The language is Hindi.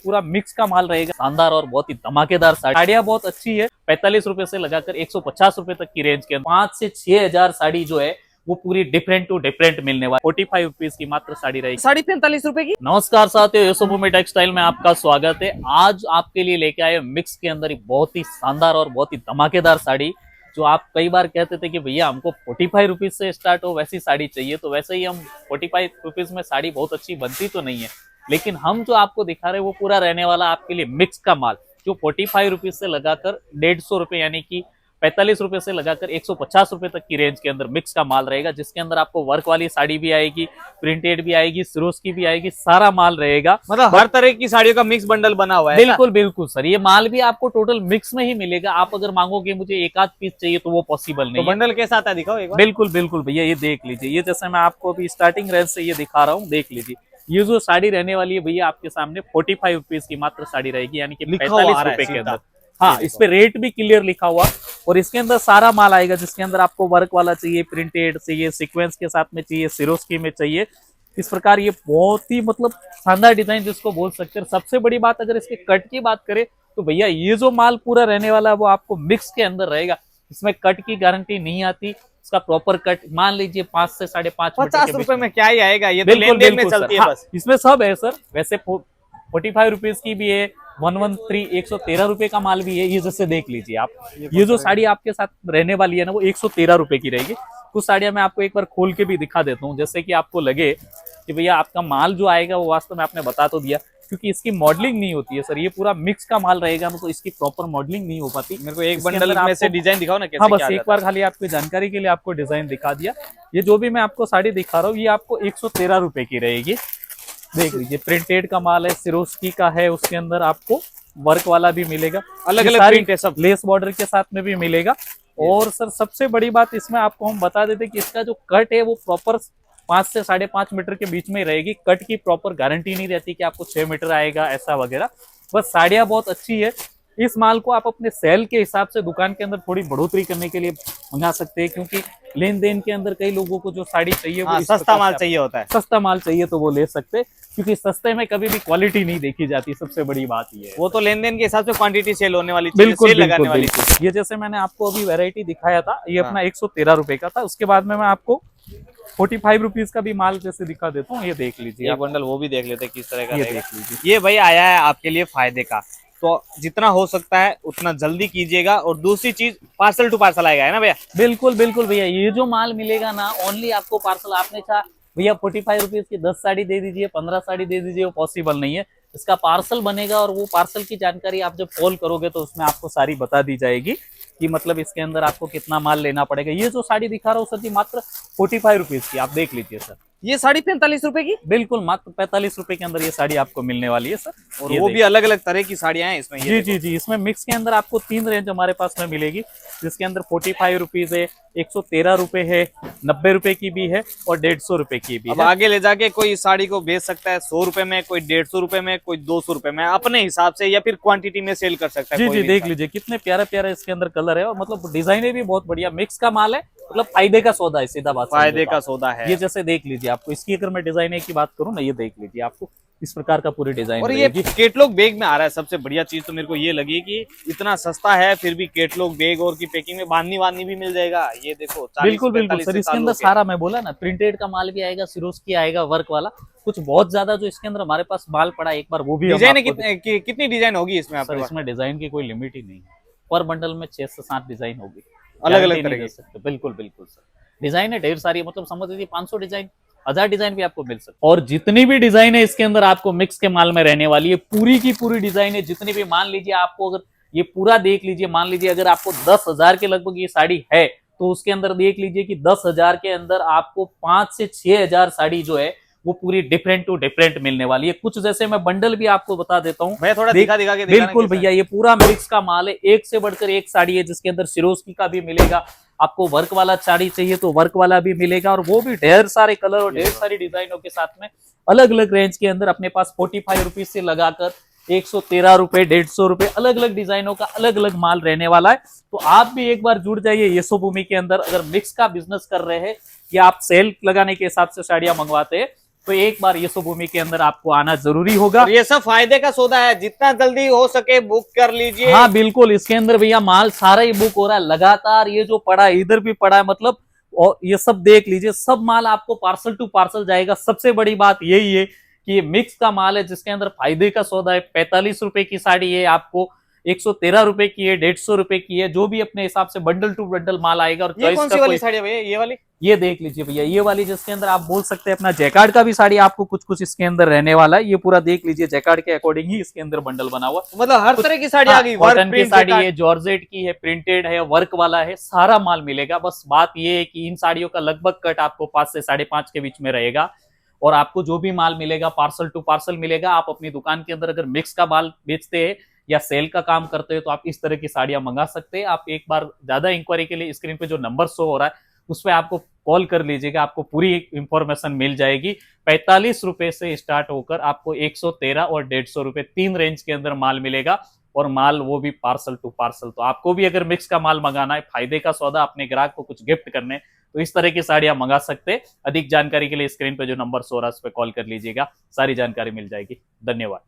पूरा मिक्स का माल रहेगा, शानदार और बहुत ही धमाकेदार साड़ियाँ बहुत अच्छी है। 45 रुपए से लगाकर 150 रुपए तक की रेंज के 5 से 6 हजार साड़ी जो है वो पूरी डिफरेंट टू डिफरेंट मिलने वाली 45 रुपीज की मात्र साड़ी रहेगी, साड़ी 45 रुपए की। नमस्कार साथियों, यशोभूमि टेक्सटाइल में आपका स्वागत है। आज आपके लिए लेके आए मिक्स के अंदर एक बहुत ही शानदार और बहुत ही धमाकेदार साड़ी। जो आप कई बार कहते थे कि भैया हमको 45 रुपीज से स्टार्ट हो वैसी साड़ी चाहिए, तो वैसे ही हम 45 रुपीज में साड़ी बहुत अच्छी बनती तो नहीं है, लेकिन हम जो आपको दिखा रहे हैं वो पूरा रहने वाला आपके लिए मिक्स का माल, जो 45 रुपीज से लगाकर 150 रुपए यानी कि 45 रुपए से लगाकर 150 रुपए तक की रेंज के अंदर मिक्स का माल रहेगा, जिसके अंदर आपको वर्क वाली साड़ी भी आएगी, प्रिंटेड भी आएगी, सिरोज की भी आएगी, सारा माल रहेगा। मतलब हर तरह की साड़ियों का मिक्स बंडल बना हुआ है। बिल्कुल बिल्कुल सर, ये माल भी आपको टोटल मिक्स में ही मिलेगा। आप अगर मांगोगे मुझे एक आध पीस चाहिए तो वो पॉसिबल नहीं तो है। बंडल कैसा आता है दिखाओ एक बार। बिल्कुल बिल्कुल भैया, ये देख लीजिए, ये जैसे मैं आपको अभी स्टार्टिंग रेंज से ये दिखा रहा हूँ, देख लीजिए। ये जो साड़ी रहने वाली है भैया आपके सामने 45 रुपीज की मात्र साड़ी रहेगी, यानी कि 45 रुपए के अंदर। हाँ, इस पे रेट भी क्लियर लिखा हुआ, और इसके अंदर सारा माल आएगा, जिसके अंदर आपको वर्क वाला चाहिए, प्रिंटेड चाहिए, सीक्वेंस के साथ में चाहिए, सिरोस्की में चाहिए। इस प्रकार ये बहुत ही मतलब शानदार डिजाइन जिसको बोल सकते हैं। सबसे बड़ी बात अगर इसके कट की बात करें तो भैया ये जो माल पूरा रहने वाला है वो आपको मिक्स के अंदर रहेगा। इसमें कट की गारंटी नहीं आती, इसका प्रॉपर कट मान लीजिए 5 से 5.5 मीटर 50 रुपए में क्या ही आएगा, ये तो लेन देन में चलती है बस। इसमें सब है सर। वैसे 45 रुपीज की भी है, 113 113 रुपए का माल भी है। ये जैसे देख लीजिए आप, ये जो साड़ी आपके साथ रहने वाली है ना वो 113 रुपए की रहेगी। कुछ साड़ियां मैं आपको एक बार खोल के भी दिखा देता हूँ, जैसे कि आपको लगे कि भैया आपका माल जो आएगा वो वास्तव में आपने बता तो दिया, क्योंकि इसकी मॉडलिंग नहीं होती है सर। ये पूरा मिक्स का माल रहेगा ना, तो इसकी प्रॉपर मॉडलिंग नहीं हो पाती। मेरे को एक बंडल में से डिजाइन दिखाओ ना कैसे। हाँ, बस एक बार खाली आपकी जानकारी के लिए आपको डिजाइन दिखा दिया। ये जो भी मैं आपको साड़ी दिखा रहा हूँ ये आपको 113 रुपए की रहेगी। देख लीजिए, प्रिंटेड का माल है, सिरोस्की का है, उसके अंदर आपको वर्क वाला भी मिलेगा, अलग अलग प्रिंट है सब, लेस बॉर्डर के साथ में भी मिलेगा। और सर सबसे बड़ी बात इसमें आपको हम बता देते कि इसका जो कट है वो प्रॉपर 5 से 5.5 मीटर के बीच में रहेगी। कट की प्रॉपर गारंटी नहीं रहती कि आपको 6 मीटर आएगा ऐसा वगैरह। बस साड़ियाँ बहुत अच्छी है। इस माल को आप अपने सेल के हिसाब से दुकान के अंदर थोड़ी बढ़ोतरी करने के लिए मंगा सकते हैं, क्योंकि लेन देन के अंदर कई लोगों को जो साड़ी चाहिए वो सस्ता माल चाहिए होता है। सस्ता माल चाहिए तो वो ले सकते हैं, क्योंकि सस्ते में कभी भी क्वालिटी नहीं देखी जाती। सबसे बड़ी बात ये है, वो तो लेन देन के हिसाब से क्वांटिटी सेल होने वाली, बिल्कुल लगाने वाली। ये जैसे मैंने आपको अभी वैरायटी दिखाया था, ये अपना 113 रुपए का था। उसके बाद में मैं आपको 45 रुपीज का भी माल जैसे दिखा देता हूँ। ये देख लीजिए, एक बंडल वो भी देख लेते हैं किस तरह का ये रहेगा। देख लीजिए। ये भाई आया है आपके लिए फायदे का, तो जितना हो सकता है उतना जल्दी कीजिएगा। और दूसरी चीज, पार्सल टू पार्सल आएगा, है ना भैया? बिल्कुल बिल्कुल भैया, ये जो माल मिलेगा ना ओनली आपको पार्सल। आपने कहा भैया 45 रुपीज की 10 साड़ी दे दीजिए, 15 साड़ी दे दीजिए, वो पॉसिबल नहीं है। इसका पार्सल बनेगा, और वो पार्सल की जानकारी आप जब कॉल करोगे तो उसमें आपको सारी बता दी जाएगी कि मतलब इसके अंदर आपको कितना माल लेना पड़ेगा। ये जो साड़ी दिखा रहा हूँ सर जी मात्र 45 रुपीज की, आप देख लीजिए सर। ये साड़ी 45 रुपए की, बिल्कुल मात्र 45 रुपए के अंदर ये साड़ी आपको मिलने वाली है सर। और वो भी अलग अलग तरह की साड़ियां हैं इसमें। जी जी जी, इसमें मिक्स के अंदर आपको 3 रेंज हमारे पास में मिलेगी, जिसके अंदर 45 रुपीज है, 113 रुपए है, 90 रुपए की भी है, और 150 रुपए की भी अब है। आगे ले जाके कोई इस साड़ी को बेच सकता है 100 रुपए में, कोई 150 रुपए में, कोई 200 रुपए में, अपने हिसाब से, या फिर क्वांटिटी में सेल कर सकता है। जी जी, देख लीजिए कितने प्यारे प्यारे इसके अंदर कलर है, और मतलब डिजाइने भी बहुत बढ़िया। मिक्स का माल है, मतलब फायदे का सौदा है, सीधा बात। फायदे का सौदा है। ये जैसे देख लीजिए, आपको इसकी अगर मैं डिजाइन की बात करूँ ना, ये देख लीजिए, आपको इस प्रकार का पूरी डिजाइन। और ये केटलॉग बैग में आ रहा है। सबसे बढ़िया चीज तो मेरे को ये लगी कि इतना सस्ता है फिर भी केटलॉग बैग, और की पैकिंग में बांधनी भी मिल जाएगा। ये देखो, बिल्कुल बिल्कुल सर, इसके अंदर सारा मैं बोला ना, प्रिंटेड का माल भी आएगा, सिरोस्की आएगा, वर्क वाला। कुछ बहुत ज्यादा जो इसके अंदर हमारे पास माल पड़ा, एक बार वो भी डिजाइन कितनी डिजाइन होगी इसमें? सर इसमें डिजाइन की कोई लिमिट ही नहीं है, पर बंडल में 6 से 7 डिजाइन होगी, अलग अलग तरह की। बिल्कुल बिल्कुल सर, डिजाइन है ढेर सारी, मतलब समझ लीजिए 500 डिजाइन, 1000 डिजाइन भी आपको मिल सकती है। और जितनी भी डिजाइन है इसके अंदर आपको मिक्स के माल में रहने वाली है, पूरी की पूरी डिजाइन है। जितनी भी, मान लीजिए आपको अगर ये पूरा देख लीजिए, मान लीजिए अगर आपको 10,000 के लगभग ये साड़ी है, तो उसके अंदर देख लीजिए कि 10,000 के अंदर आपको 5 से 6 हजार साड़ी जो है वो पूरी डिफरेंट टू डिफरेंट मिलने वाली है। कुछ जैसे मैं बंडल भी आपको बता देता हूँ, मैं थोड़ा दिखा के बिल्कुल भैया, ये पूरा मिक्स का माल है, एक से बढ़कर एक साड़ी है, जिसके अंदर सिरोस्की का भी मिलेगा। आपको वर्क वाला साड़ी चाहिए तो वर्क वाला भी मिलेगा, और वो भी ढेर सारे कलर और ढेर सारी डिजाइनों के साथ में अलग अलग रेंज के अंदर अपने पास 45 रुपीज से लगाकर 113 रुपए, 150 रुपए, अलग अलग डिजाइनों का अलग अलग माल रहने वाला है। तो आप भी एक बार जुड़ जाइए यशोभूमि के अंदर। अगर मिक्स का बिजनेस कर रहे हैं या आप सेल लगाने के हिसाब से साड़ियां मंगवाते हैं तो एक बार यशोभूमि के अंदर आपको आना जरूरी होगा। और ये सब फायदे का सौदा है, जितना जल्दी हो सके बुक कर लीजिए। हाँ बिल्कुल, इसके अंदर भैया माल सारा ही बुक हो रहा है लगातार। ये जो पड़ा है इधर भी पड़ा है, मतलब और ये सब देख लीजिए, सब माल आपको पार्सल टू पार्सल जाएगा। सबसे बड़ी बात यही है कि ये मिक्स का माल है, जिसके अंदर फायदे का सौदा है। 45 रुपए की साड़ी है, आपको 113 रुपए की है, 150 रुपए की है, जो भी अपने हिसाब से बंडल टू बंडल माल आएगा। और ये कौन सी वाली साड़ी है भैया, ये वाली? ये देख लीजिए भैया, ये वाली जिसके अंदर आप बोल सकते हैं अपना जैकार्ड का भी साड़ी आपको कुछ कुछ इसके अंदर रहने वाला है। ये पूरा देख लीजिए, जैकार्ड के अकॉर्डिंग ही इसके अंदर बंडल बना हुआ। मतलब हर तरह की साड़ी आ गई, कॉटन की साड़ी है, जॉर्जेट की है, प्रिंटेड है, वर्क वाला है, सारा माल मिलेगा। बस बात ये है कि इन साड़ियों का लगभग कट आपको 5 से 5.5 के बीच में रहेगा। और आपको जो भी माल मिलेगा पार्सल टू पार्सल मिलेगा। आप अपनी दुकान के अंदर अगर मिक्स का माल बेचते हैं या सेल का काम करते हो तो आप इस तरह की साड़ियां मंगा सकते हैं। आप एक बार ज्यादा इंक्वायरी के लिए स्क्रीन पे जो नंबर शो हो रहा है उस पर आपको कॉल कर लीजिएगा, आपको पूरी इंफॉर्मेशन मिल जाएगी। 45 रुपए से स्टार्ट होकर आपको 113 और 150 रुपए 3 रेंज के अंदर माल मिलेगा। और माल वो भी पार्सल टू पार्सल। तो आपको भी अगर मिक्स का माल मंगाना है, फायदे का सौदा, अपने ग्राहक को कुछ गिफ्ट करने, तो इस तरह की साड़ियां मंगा सकते हैं। अधिक जानकारी के लिए स्क्रीन पे जो नंबर शो रहा है उस पर कॉल कर लीजिएगा, सारी जानकारी मिल जाएगी। धन्यवाद।